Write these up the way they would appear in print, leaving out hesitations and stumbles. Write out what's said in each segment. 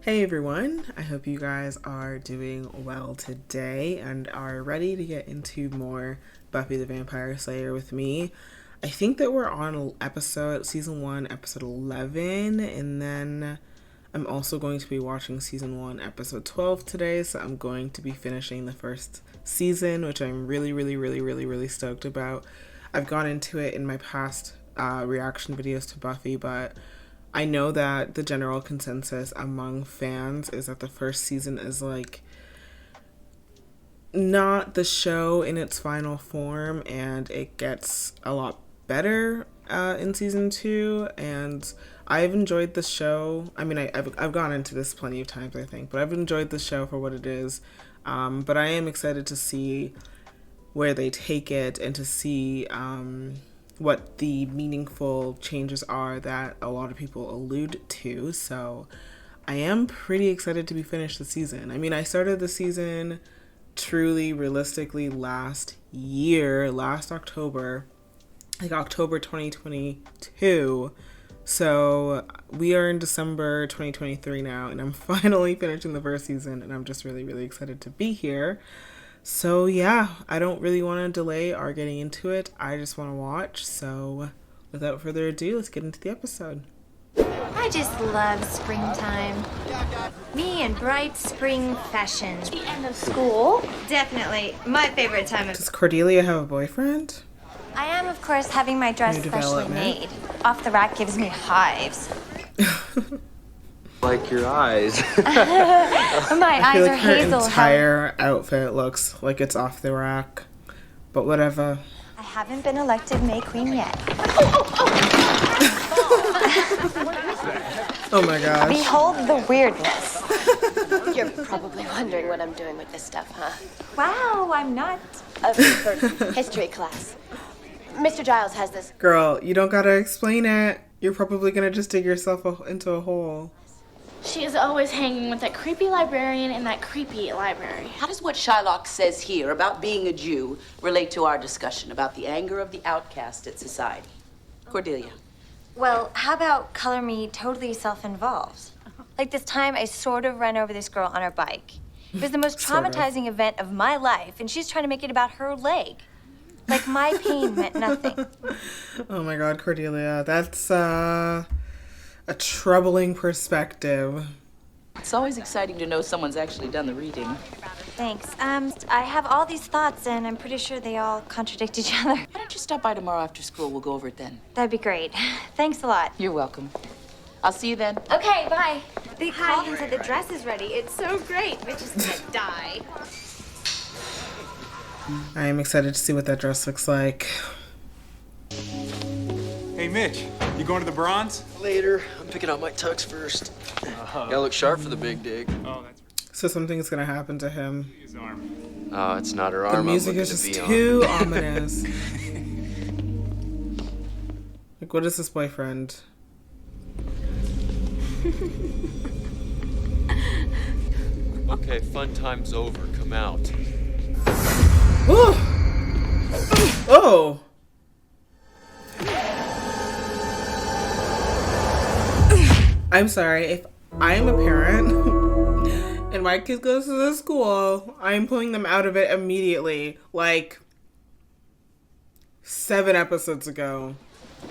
Hey everyone, I hope you guys are doing well today and are ready to get into more Buffy the Vampire Slayer with me. I think that we're on season 1, episode 11, and then I'm also going to be watching season 1, episode 12 today, so I'm going to be finishing the first season, which I'm really stoked about. I've gone into it in my past reaction videos to Buffy, but I know that the general consensus among fans is that the first season is like not the show in its final form, and it gets a lot better in season 2. And I've enjoyed the show. I mean, I've gone into this plenty of times, I think, but I've enjoyed the show for what it is. But I am excited to see where they take it and to see what the meaningful changes are that a lot of people allude to. So I am pretty excited to be finished the season. I mean, I started the season realistically last October, like October 2022. So we are in December 2023 now, and I'm finally finishing the first season, and I'm just really excited to be here. So yeah, I don't really want to delay our getting into it. I just want to watch. So without further ado, let's get into the episode. I just love springtime. Me and bright spring fashions. The end of school. Definitely my favorite time of... Does Cordelia have a boyfriend? I am, of course, having my dress New specially development. made. Off the rack gives me hives. Like your eyes. My I eyes feel are like her hazel. entire outfit looks like it's off the rack. But whatever. I haven't been elected May Queen yet. Oh my gosh. Behold the weirdness. You're probably wondering what I'm doing with this stuff, huh? Wow, I'm not. For history class. Mr. Giles has this. Girl, you don't gotta explain it. You're probably gonna just dig yourself into a hole. She is always hanging with that creepy librarian in that creepy library. How does what Shylock says here about being a Jew relate to our discussion about the anger of the outcast at society? Cordelia. Well, how about color me totally self-involved? Like this time I sort of ran over this girl on her bike. It was the most Sort of. traumatizing event of my life, and she's trying to make it about her leg. Like my pain meant nothing. Oh my god, Cordelia. That's a troubling perspective. It's always exciting to know someone's actually done the reading. Thanks. I have all these thoughts, and I'm pretty sure they all contradict each other. Why don't you stop by tomorrow after school? We'll go over it then. That'd be great. Thanks a lot. You're welcome. I'll see you then. Okay, bye. They called and said the dress is ready. It's so great. Bitches can't die. I am excited to see what that dress looks like. Hey, Mitch, you going to the Bronze? Later. I'm picking out my tux first. Gotta look sharp for the big dig. Oh, that's So something's gonna happen to him. his arm. Oh, it's not her The arm. music I'm is looking just to be too ominous. Like, what is this boyfriend? On. Okay, fun time's over. Come out. Oh! Oh! I'm sorry, if I am a parent and my kid goes to this school, I'm pulling them out of it immediately, like 7 episodes ago.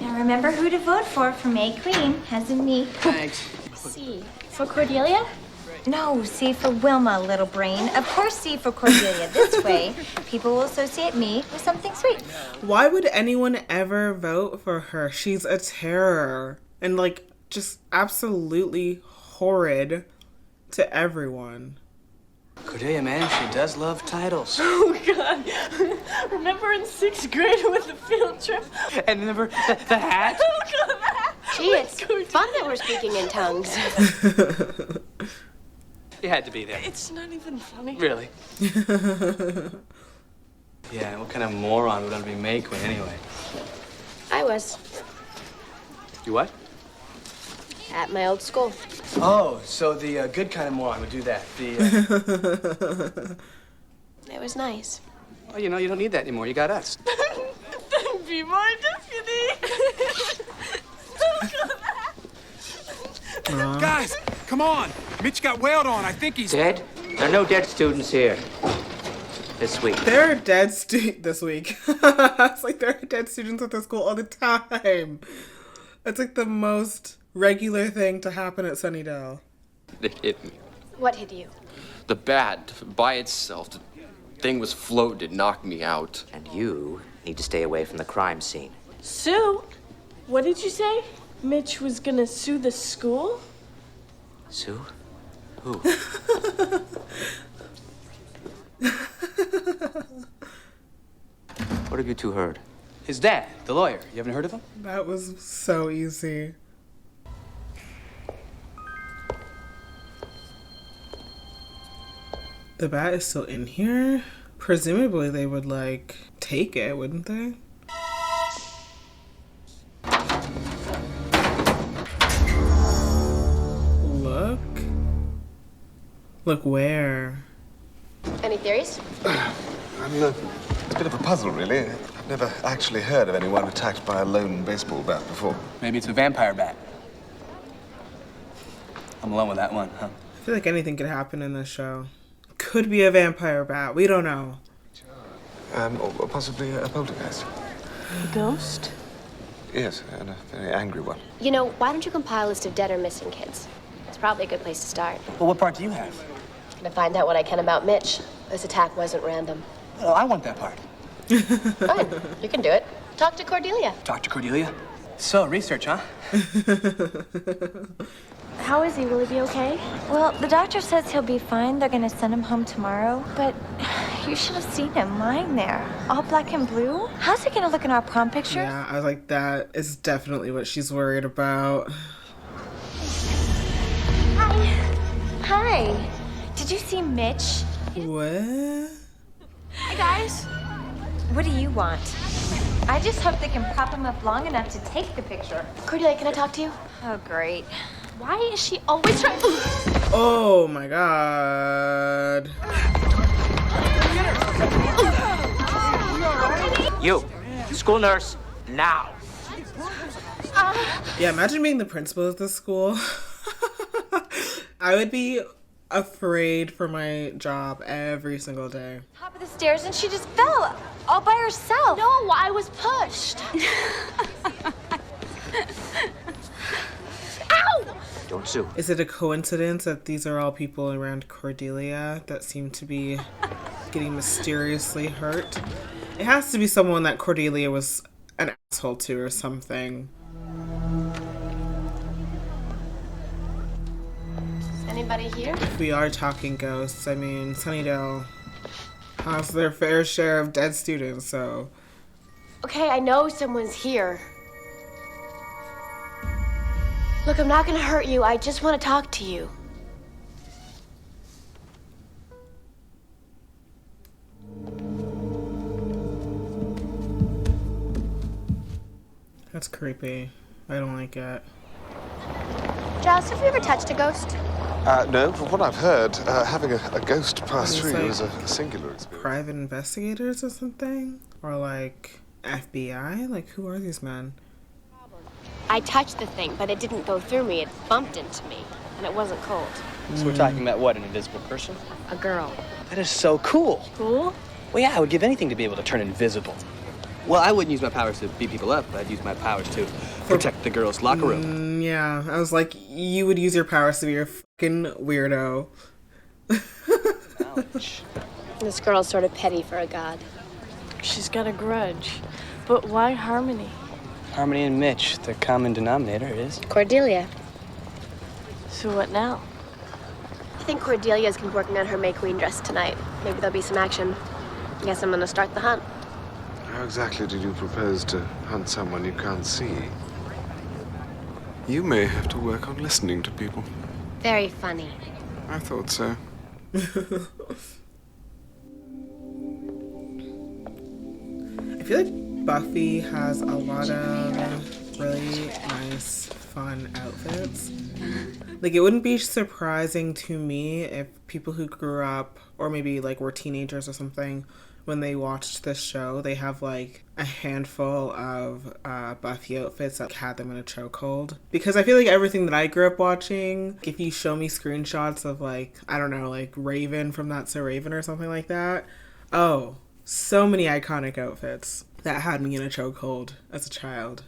Now remember who to vote for May Queen, as in me. Thanks. C. For Cordelia? No, C for Wilma, little brain. Of course C for Cordelia. This way, people will associate me with something sweet. Why would anyone ever vote for her? She's a terror. And, like, just absolutely horrid to everyone. Cordelia, man, she does love titles. Oh, God. Remember in 6th grade with the field trip? And remember the hat? Oh, God, that. Gee, it's fun that we're speaking in tongues. You had to be there. It's not even funny. Really? Yeah, what kind of moron would I be May Queen anyway? I was You what? at my old school. Oh, so the good kind of moron would do that. The, It was nice. well, you know, you don't need that anymore. You got us. Be my deputy. Guys, come on! Mitch got wailed on. I think he's Dead? There are no dead students here. This week. There are dead this week. It's like there are dead students at the school all the time. It's like the most regular thing to happen at Sunnydale. It hit me. What hit you? The bat, by itself, the thing was floating. It knocked me out. And you need to stay away from the crime scene. Sue? What did you say? Mitch was gonna sue the school? Sue? Who? What have you two heard? His dad, the lawyer. You haven't heard of him? That was so easy. The bat is still in here. Presumably they would like take it, wouldn't they? Look. Look where? Any theories? It's a bit of a puzzle, really. I've never actually heard of anyone attacked by a lone baseball bat before. Maybe it's a vampire bat. I'm alone with that one, huh? I feel like anything could happen in this show. Could be a vampire bat. We don't know. Or possibly a poltergeist. A ghost? Yes, and a very angry one. You know, why don't you compile a list of dead or missing kids? It's probably a good place to start. Well, what part do you have? Gonna find out what I can about Mitch. This attack wasn't random. Well, I want that part. Fine, you can do it. Talk to Cordelia. Dr. Cordelia? So, research, huh? How is he? Will he be okay? Well, the doctor says he'll be fine. They're gonna send him home tomorrow. But you should have seen him lying there, all black and blue. How's he gonna look in our prom pictures? Yeah, I was like, that is definitely what she's worried about. Hi. Did you see Mitch? What? Hi, guys. What do you want? I just hope they can prop him up long enough to take the picture. Cordelia, can I talk to you? Oh, great. Why is she always trying? Oh my god. You, school nurse, now. Yeah, imagine being the principal of this school. I would be afraid for my job every single day. Top of the stairs and she just fell all by herself. No, I was pushed. Ow! Don't sue. Is it a coincidence that these are all people around Cordelia that seem to be getting mysteriously hurt? It has to be someone that Cordelia was an asshole to or something. Is anybody here? If we are talking ghosts, I mean, Sunnydale has their fair share of dead students, so... Okay, I know someone's here. Look, I'm not gonna hurt you. I just want to talk to you. That's creepy. I don't like it. Giles, have you ever touched a ghost? No, from what I've heard, having a ghost pass It's through like you is a singular experience. Private investigators or something? Or like FBI? Like, who are these men? I touched the thing, but it didn't go through me. It bumped into me, and it wasn't cold. So we're talking about what, an invisible person? A girl. That is so cool. Cool? Well, yeah, I would give anything to be able to turn invisible. Well, I wouldn't use my powers to beat people up, but I'd use my powers to protect the girls' locker room. Yeah, I was like, you would use your powers to be a fucking weirdo. Ouch. This girl's sort of petty for a god. She's got a grudge. But why Harmony? Harmony and Mitch, the common denominator is... Cordelia. So what now? I think Cordelia's been working on her May Queen dress tonight. Maybe there'll be some action. Guess I'm gonna start the hunt. How exactly did you propose to hunt someone you can't see? You may have to work on listening to people. Very funny. I thought so. I feel like Buffy has a lot of really nice, fun outfits. Like, it wouldn't be surprising to me if people who grew up, or maybe like were teenagers or something, when they watched this show, they have like a handful of Buffy outfits that had them in a chokehold. Because I feel like everything that I grew up watching, if you show me screenshots of like, I don't know, like Raven from That's So Raven or something like that. Oh, so many iconic outfits that had me in a chokehold as a child.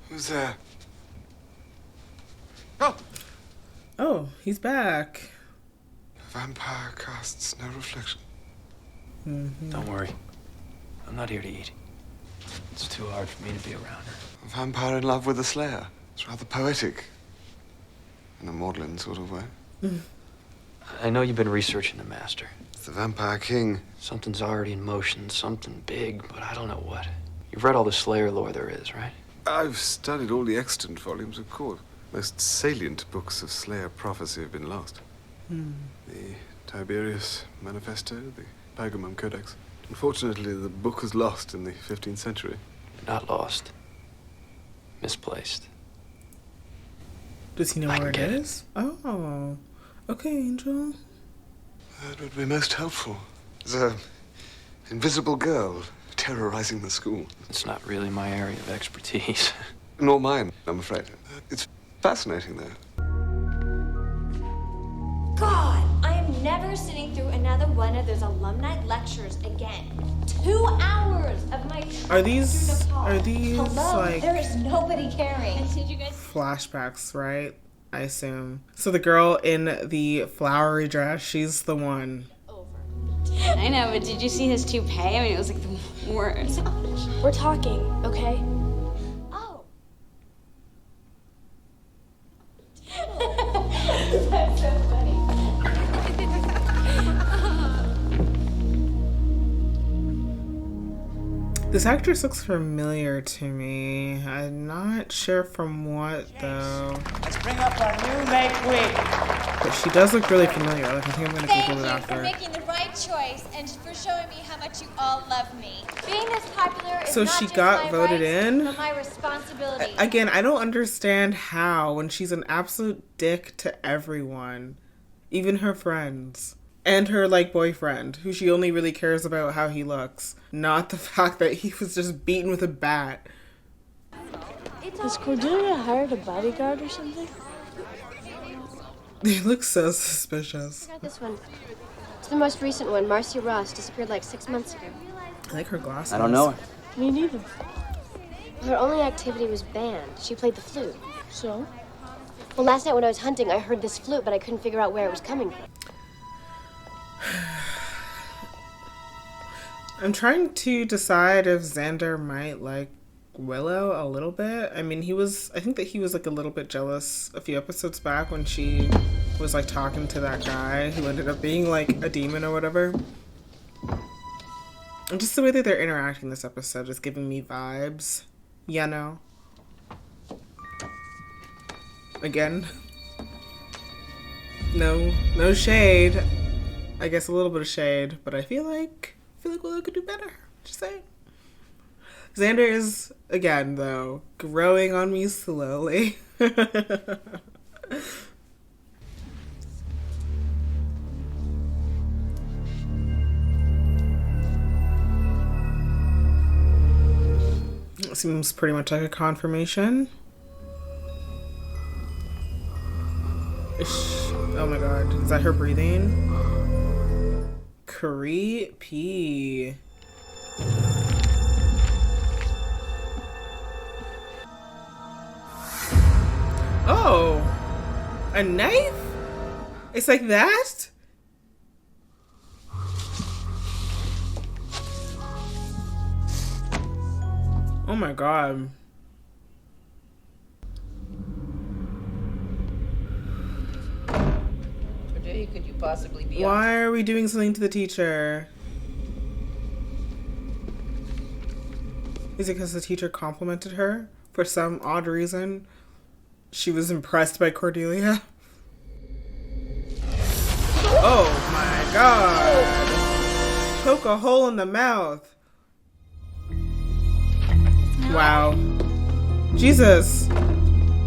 Who's there? Oh, he's back. The vampire casts no reflection. Don't worry. I'm not here to eat. It's too hard for me to be around her. A vampire in love with a slayer. It's rather poetic. In a maudlin sort of way. I know you've been researching the Master. It's the Vampire King. Something's already in motion, something big, but I don't know what. You've read all the Slayer lore there is, right? I've studied all the extant volumes, of course. Most salient books of Slayer prophecy have been lost. The Tiberius Manifesto, the Pergamum Codex. Unfortunately, the book was lost in the 15th century. Not lost. Misplaced. Does he know where it is? Oh. Okay, Angel. That would be most helpful. There's an invisible girl terrorizing the school. It's not really my area of expertise. Nor mine, I'm afraid. It's fascinating, though. God, I am never sitting through another one of those alumni lectures again. 2 hours of my Are these Hello? like There is nobody caring. Did you guys flashbacks, right? I assume. So the girl in the flowery dress, she's the one. I know, but did you see his toupee? I mean, it was like the worst. We're talking, okay? Oh. That's so funny. This actress looks familiar to me. I'm not sure from what though. Let's bring up our new May Queen. But she does look really familiar. Like, I think I'm gonna Thank Google it you after. for making the right choice and for showing me how much you all love me. Being this popular is So not she just got my voted rights, in? but my responsibility. Again, I don't understand how when she's an absolute dick to everyone, even her friends. And her, like, boyfriend, who she only really cares about how he looks. Not the fact that he was just beaten with a bat. Has Cordelia hired a bodyguard or something? They look so suspicious. I got this one. It's the most recent one. Marcia Ross disappeared like 6 months ago. I like her glasses. I don't know her. Me neither. Her only activity was band. She played the flute. So? Well, last night when I was hunting, I heard this flute, but I couldn't figure out where it was coming from. I'm trying to decide if Xander might like Willow a little bit. I mean, I think that he was like a little bit jealous a few episodes back when she was like talking to that guy who ended up being like a demon or whatever. And just the way that they're interacting this episode is giving me vibes. You know? Again. No shade. I guess a little bit of shade, but I feel like Willow could do better. Just saying. Xander is, again, though, growing on me slowly. Seems pretty much like a confirmation. Oh my god, is that her breathing? Creepy. Oh, a knife? It's like that? Oh my god. Could you possibly be? Why are we doing something to the teacher? Is it because the teacher complimented her for some odd reason? She was impressed by Cordelia. Oh my god! Poke a hole in the mouth. Wow. Jesus.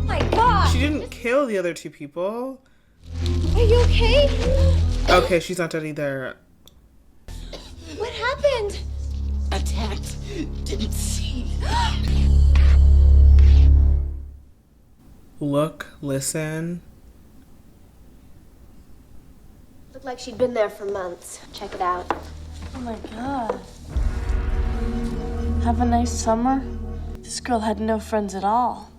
My god! She didn't kill the other two people. Are you okay? Okay, she's not dead either. What happened? Attacked. Didn't see. Look, listen. Looked like she'd been there for months. Check it out. Oh my god. Have a nice summer? This girl had no friends at all.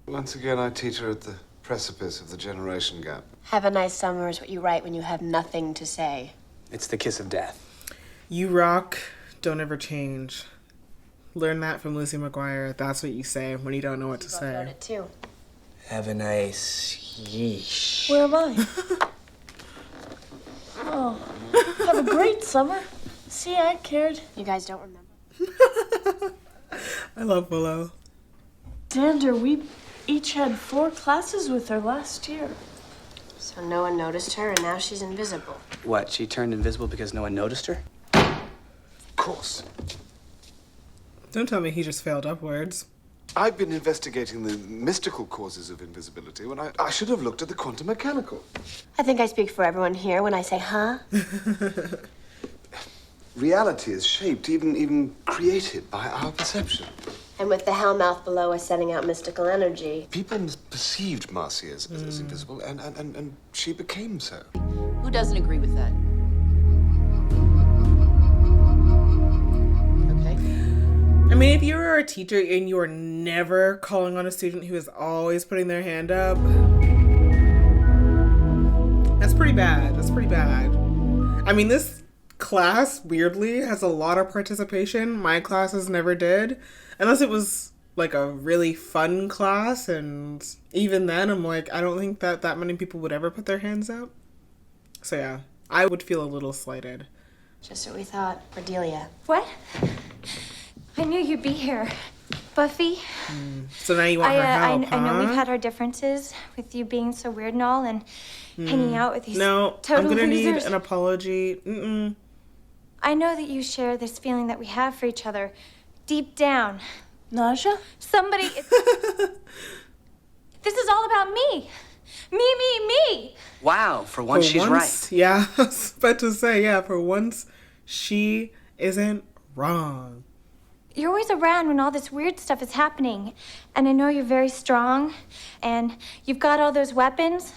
Once again, I teeter at the precipice of the generation gap. Have a nice summer is what you write when you have nothing to say. It's the kiss of death. You rock, don't ever change. Learn that from Lizzie McGuire. That's what you say when you don't know what to say. Wrote it too. Have a nice yeesh. Where am I? Oh, have a great summer. See, I cared. You guys don't remember. I love Willow. Dander, we each had 4 classes with her last year. So no one noticed her, and now she's invisible. What, she turned invisible because no one noticed her? Of course. Don't tell me he just failed upwards. I've been investigating the mystical causes of invisibility when I should have looked at the quantum mechanical. I think I speak for everyone here when I say, huh? Reality is shaped, even created by our perception. And with the hellmouth below us sending out mystical energy. People perceived Marcy as invisible, and she became so. Who doesn't agree with that? Okay. I mean, if you were a teacher and you were never calling on a student who is always putting their hand up, that's pretty bad. That's pretty bad. I mean, this class, weirdly, has a lot of participation. My classes never did. Unless it was, like, a really fun class, and even then, I'm like, I don't think that many people would ever put their hands up. So, yeah, I would feel a little slighted. Just what we thought. Cordelia. What? I knew you'd be here. Buffy? So now you want her help, I know huh? we've had our differences with you being so weird and all, and hanging out with these No, total I'm gonna losers. need an apology. I know that you share this feeling that we have for each other. Deep down. Nausea? Somebody... This is all about me. Me. Wow, for once she's right. Yeah, I was about to say, yeah, for once, she isn't wrong. You're always around when all this weird stuff is happening. And I know you're very strong. And you've got all those weapons.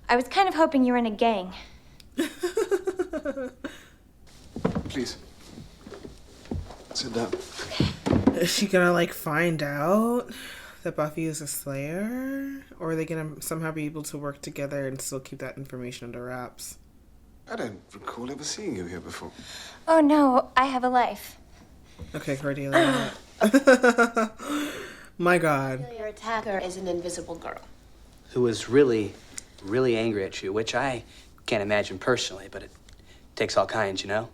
I was kind of hoping you were in a gang. Please. Sit down. Is she gonna, like, find out that Buffy is a Slayer? Or are they gonna somehow be able to work together and still keep that information under wraps? I don't recall ever seeing you here before. Oh, no, I have a life. Okay, Cordelia. My God. Your attacker is an invisible girl. Who was really, really angry at you, which I can't imagine personally, but it takes all kinds, you know?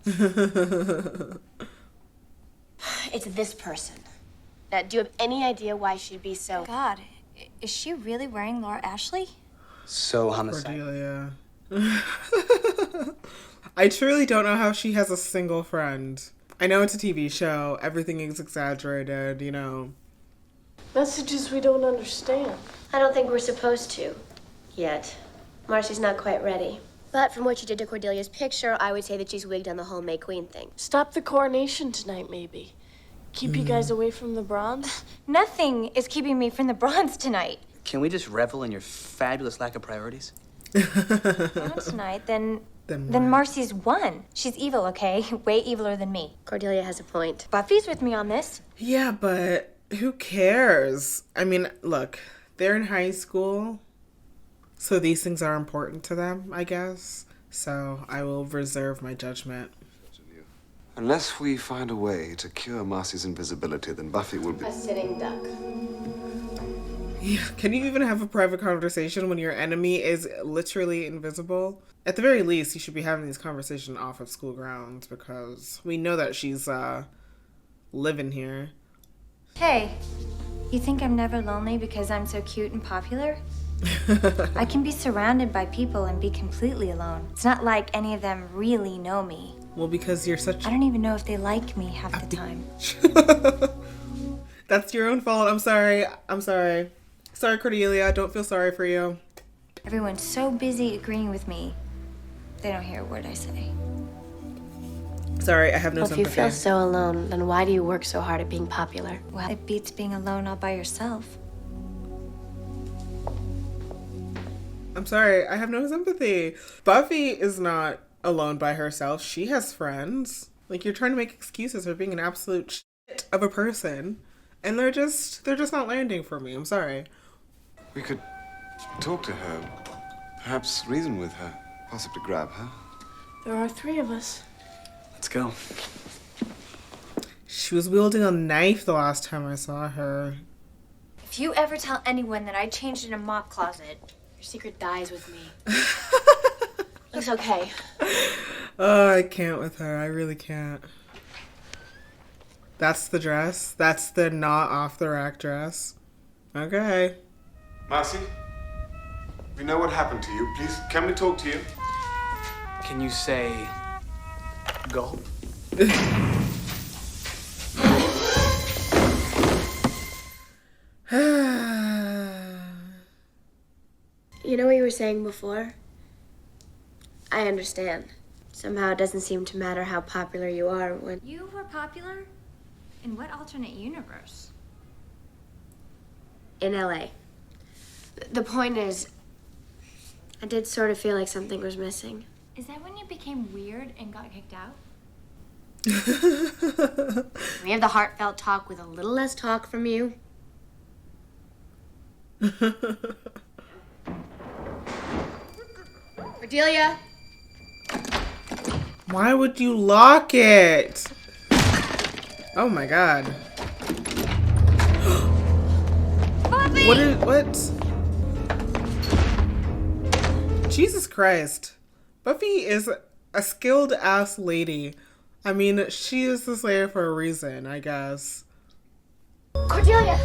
It's this person. Now, do you have any idea why she'd be so... God, is she really wearing Laura Ashley? So homicide. Cordelia. I truly don't know how she has a single friend. I know it's a TV show. Everything is exaggerated, you know. Messages we don't understand. I don't think we're supposed to. Yet. Marcy's not quite ready. But from what you did to Cordelia's picture, I would say that she's wigged on the whole May Queen thing. Stop the coronation tonight, maybe. Keep you guys away from the bronze. Nothing is keeping me from the bronze tonight. Can we just revel in your fabulous lack of priorities? Not tonight, then Marcy's won. She's evil, okay? Way eviler than me. Cordelia has a point. Buffy's with me on this. Yeah, but who cares? I mean, look, they're in high school, so these things are important to them, I guess. So I will reserve my judgment. Unless we find a way to cure Marcy's invisibility, then Buffy will be... A sitting duck. Yeah, can you even have a private conversation when your enemy is literally invisible? At the very least, you should be having these conversations off of school grounds, because we know that she's living here. Hey, you think I'm never lonely because I'm so cute and popular? I can be surrounded by people and be completely alone. It's not like any of them really know me. Well, because you're such... I don't even know if they like me half the time. That's your own fault. I'm sorry. Sorry, Cordelia. Don't feel sorry for you. Everyone's so busy agreeing with me, they don't hear a word I say. Sorry, I have no Well, if you sympathy. feel so alone, then why do you work so hard at being popular? Well, it beats being alone all by yourself. I'm sorry, I have no sympathy. Buffy is not alone by herself. She has friends. Like, you're trying to make excuses for being an absolute shit of a person. And they're just not landing for me. I'm sorry. We could talk to her. Perhaps reason with her. Possibly grab her. There are 3 of us. Let's go. She was wielding a knife the last time I saw her. If you ever tell anyone that I changed in a mop closet, Your secret dies with me. Looks okay. Oh, I can't with her. I really can't. That's the dress. That's the not off the rack dress. Okay. Marcy, we know what happened to you. Please, can we talk to you? Can you say gulp? You know what you were saying before? I understand. Somehow it doesn't seem to matter how popular you are when... you were popular? In what alternate universe? in LA. The point is, I did sort of feel like something was missing. Is that when you became weird and got kicked out? We have the heartfelt talk with a little less talk from you. Cordelia! Why would you lock it? Oh my god. Buffy! What? Jesus Christ. Buffy is a skilled ass lady. I mean, she is the Slayer for a reason, I guess. Cordelia!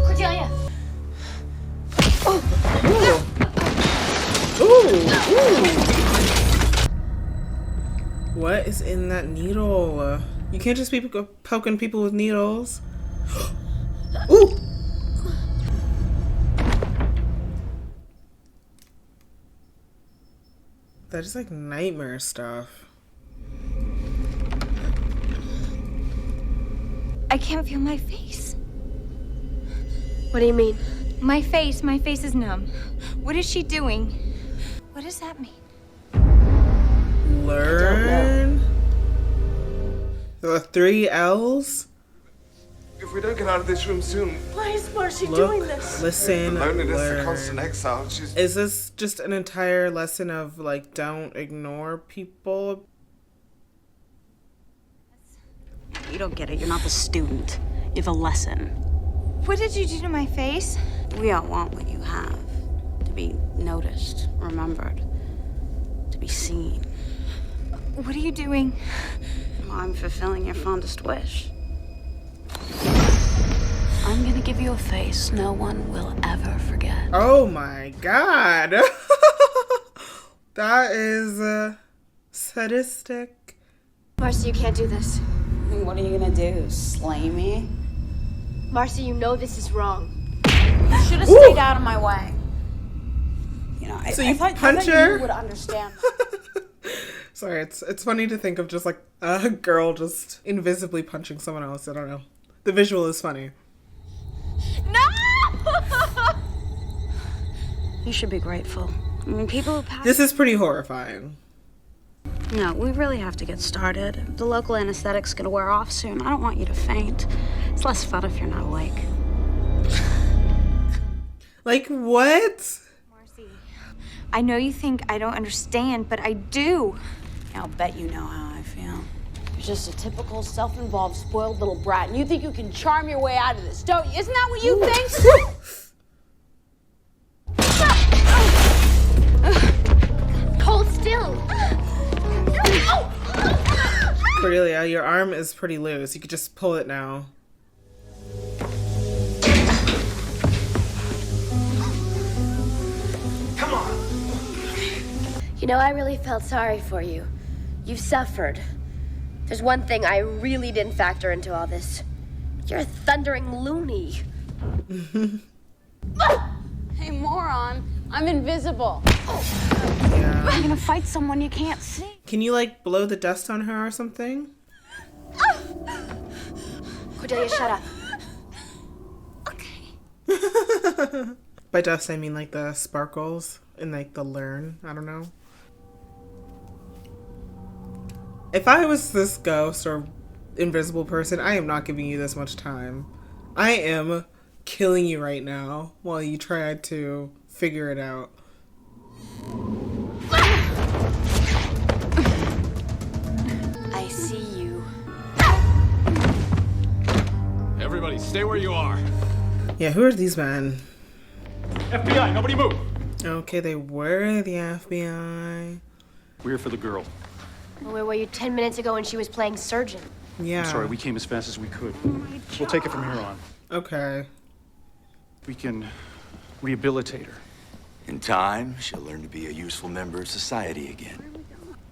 Cordelia! Ooh. Ooh. Ooh. What is in that needle? You can't just be poking people with needles. Ooh. That is like nightmare stuff. I can't feel my face. What do you mean? My face is numb. What is she doing? What does that mean? Learn. The 3 L's. If we don't get out of this room soon, Why is Marcy Look, doing this? listen, loneliness, the learn. constant exile. She's Is this just an entire lesson of like don't ignore people? You don't get it. You're not the student. You have a lesson. What did you do to my face? We all want what you have. To be noticed, remembered, to be seen. What are you doing? I'm fulfilling your fondest wish. I'm gonna give you a face no one will ever forget. Oh my god. That is sadistic. Marcy, you can't do this. What are you gonna do? Slay me? Marcy, you know this is wrong. You should have stayed out of my way. You know, So I you thought punch you her? would understand. Sorry, it's funny to think of just like a girl just invisibly punching someone else. I don't know. The visual is funny. No! You should be grateful. I mean, people who pass... This is pretty horrifying. No, we really have to get started. The local anesthetic's gonna wear off soon. I don't want you to faint. It's less fun if you're not awake. Like what? Marcy, I know you think I don't understand, but I do. I'll bet you know how I feel. You're just a typical self-involved, spoiled little brat, and you think you can charm your way out of this, don't you? Isn't that what you think? Hold still! Cordelia, your arm is pretty loose. You could just pull it now. Come on. You know, I really felt sorry for you. You've suffered. There's one thing I really didn't factor into all this. You're a thundering loony. Hey, moron. I'm invisible. Yeah. I'm gonna fight someone you can't see. Can you like blow the dust on her or something? Cordelia, shut up. By dust, I mean like the sparkles and like the learn. I don't know. If I was this ghost or invisible person, I am not giving you this much time. I am killing you right now while you try to figure it out. I see you. Everybody, stay where you are. Yeah, who are these men? FBI, nobody move. Okay, they were the FBI. We're for the girl. Well, where were you 10 minutes ago when she was playing surgeon? Yeah. I'm sorry, we came as fast as we could. We'll take it from here on. Okay. We can rehabilitate her. In time, she'll learn to be a useful member of society again.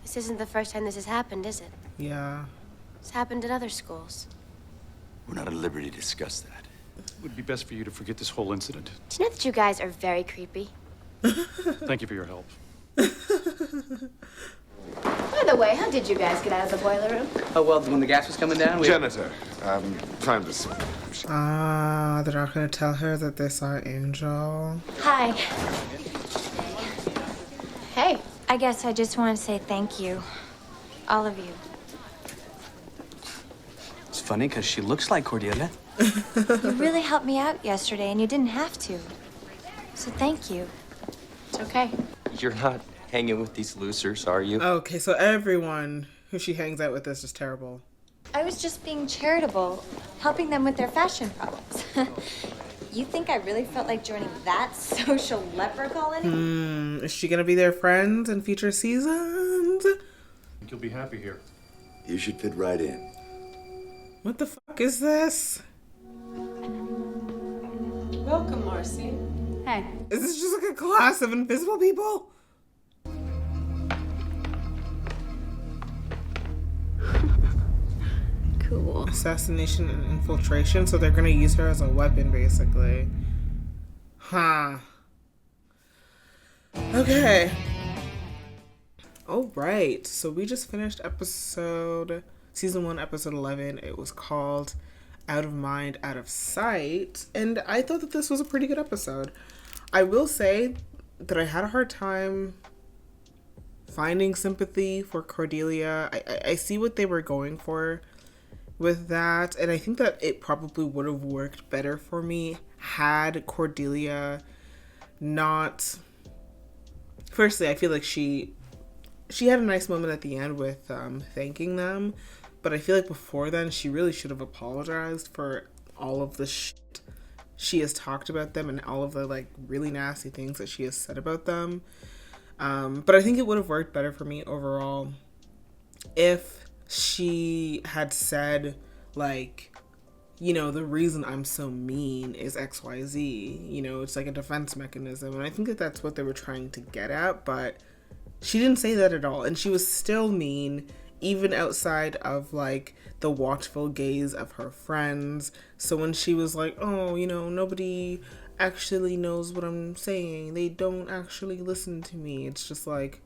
This isn't the first time this has happened, is it? Yeah. It's happened at other schools. We're not at liberty to discuss that. It would be best for you to forget this whole incident. Do you know that you guys are very creepy? Thank you for your help. By the way, how did you guys get out of the boiler room? Oh, well, when the gas was coming down, Janitor, found us. Ah, they're not gonna tell her that they saw Angel. Hi. Hey. I guess I just want to say thank you. All of you. It's funny because she looks like Cordelia. You really helped me out yesterday, and you didn't have to. So thank you. It's okay. You're not hanging with these losers, are you? Okay, so everyone who she hangs out with is just terrible. I was just being charitable, helping them with their fashion problems. You think I really felt like joining that social leper colony? Is she gonna be their friend in future seasons? I think you'll be happy here. You should fit right in. What the fuck is this? Welcome, Marcy. Hey. Is this just like a class of invisible people? Cool. Assassination and infiltration, so they're gonna use her as a weapon, basically. Huh. Okay. Alright, so we just finished season 1, episode 11. It was called Out of Mind, Out of Sight, and I thought that this was a pretty good episode. I will say that I had a hard time finding sympathy for Cordelia. I see what they were going for with that, and I think that it probably would have worked better for me had Cordelia not... Firstly, I feel like she had a nice moment at the end with thanking them, but I feel like before then she really should have apologized for all of the shit she has talked about them and all of the like really nasty things that she has said about them. But I think it would have worked better for me overall if she had said, like, you know, the reason I'm so mean is XYZ. You know, it's like a defense mechanism. And I think that that's what they were trying to get at, but she didn't say that at all. And she was still mean, even outside of, like, the watchful gaze of her friends. So when she was like, oh, you know, nobody actually knows what I'm saying. They don't actually listen to me. It's just like,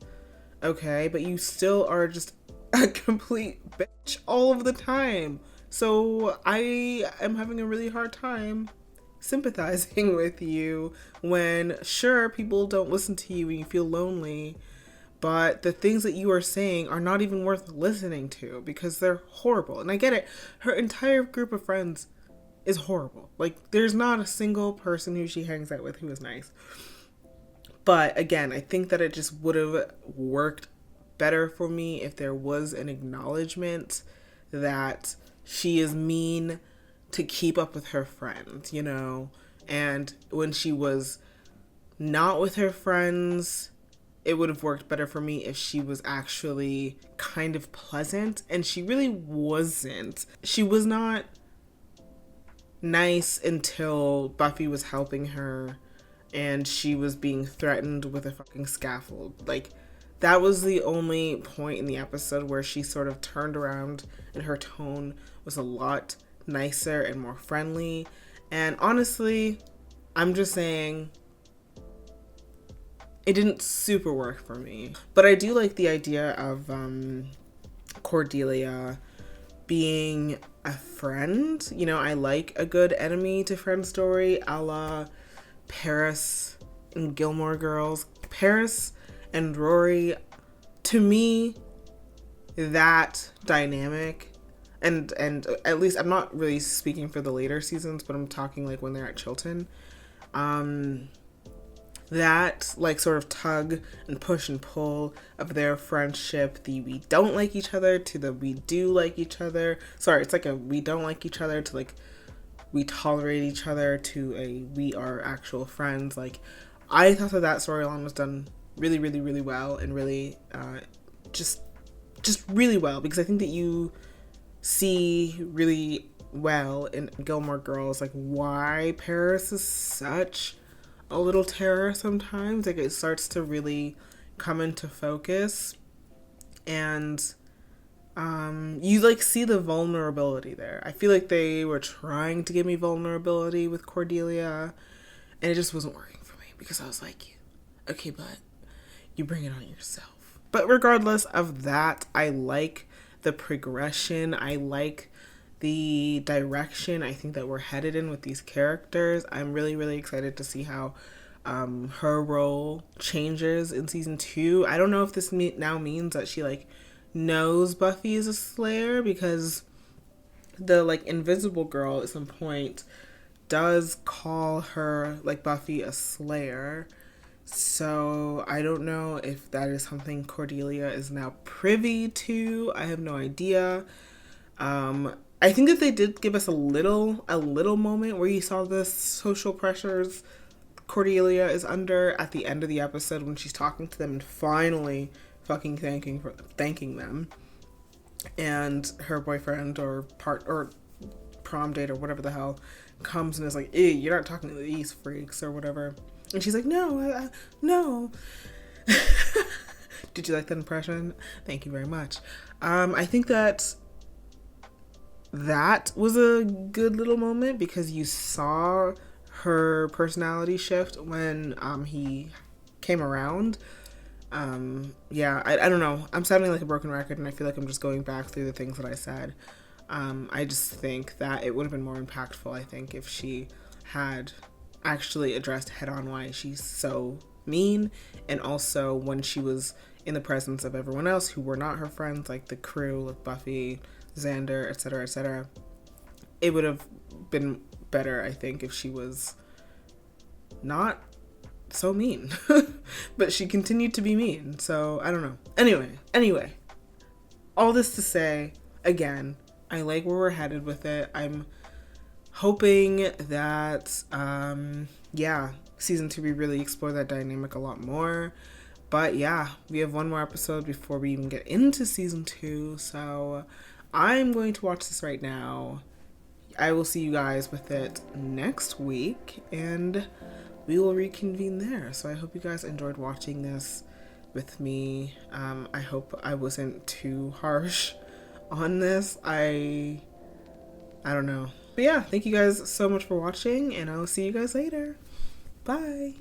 okay, but you still are just a complete bitch all of the time. So I am having a really hard time sympathizing with you when, sure, people don't listen to you and you feel lonely, but the things that you are saying are not even worth listening to because they're horrible. And I get it. Her entire group of friends is horrible. Like, there's not a single person who she hangs out with who is nice. But again, I think that it just would have worked better for me if there was an acknowledgement that she is mean to keep up with her friends, you know, and when she was not with her friends, it would have worked better for me if she was actually kind of pleasant, and she really wasn't. She was not nice until Buffy was helping her and she was being threatened with a fucking scaffold. Like, that was the only point in the episode where she sort of turned around and her tone was a lot nicer and more friendly. And honestly, I'm just saying, it didn't super work for me. But I do like the idea of Cordelia being a friend. You know, I like a good enemy to friend story, a la Paris and Gilmore Girls. Paris and Rory, to me, that dynamic, and at least I'm not really speaking for the later seasons, but I'm talking like when they're at Chilton, that like sort of tug and push and pull of their friendship, the we don't like each other to the we do like each other. Sorry, it's like a we don't like each other to like we tolerate each other to a we are actual friends. Like, I thought that storyline was done really, really, really well, and really just really well, because I think that you see really well in Gilmore Girls like why Paris is such a little terror sometimes. Like, it starts to really come into focus, and you like see the vulnerability there. I feel like they were trying to give me vulnerability with Cordelia, and it just wasn't working for me, because I was like, okay, but you bring it on yourself. But regardless of that, I like the progression. I like the direction I think that we're headed in with these characters. I'm really, really excited to see how her role changes in season 2. I don't know if this now means that she like knows Buffy is a Slayer, because the like invisible girl at some point does call her like Buffy a Slayer. So I don't know if that is something Cordelia is now privy to. I have no idea. I think that they did give us a little moment where you saw the social pressures Cordelia is under at the end of the episode, when she's talking to them and finally fucking thanking them, and her boyfriend or prom date or whatever the hell comes and is like, "Ew, you're not talking to these freaks," or whatever. And she's like, no. Did you like that impression? Thank you very much. I think that was a good little moment, because you saw her personality shift when he came around. I don't know. I'm sounding like a broken record, and I feel like I'm just going back through the things that I said. I just think that it would have been more impactful, I think, if she had actually addressed head on why she's so mean, and also when she was in the presence of everyone else who were not her friends, like the crew, like Buffy, Xander, etc., etc. It would have been better, I think, if she was not so mean. But she continued to be mean, so I don't know. Anyway, all this to say, again, I like where we're headed with it. I'm hoping that season 2 we really explore that dynamic a lot more. But yeah, we have one more episode before we even get into season 2, so I'm going to watch this right now. I will see you guys with it next week, and we will reconvene there. So I hope you guys enjoyed watching this with me. I hope I wasn't too harsh on this. I don't know. But yeah, thank you guys so much for watching, and I'll see you guys later. Bye.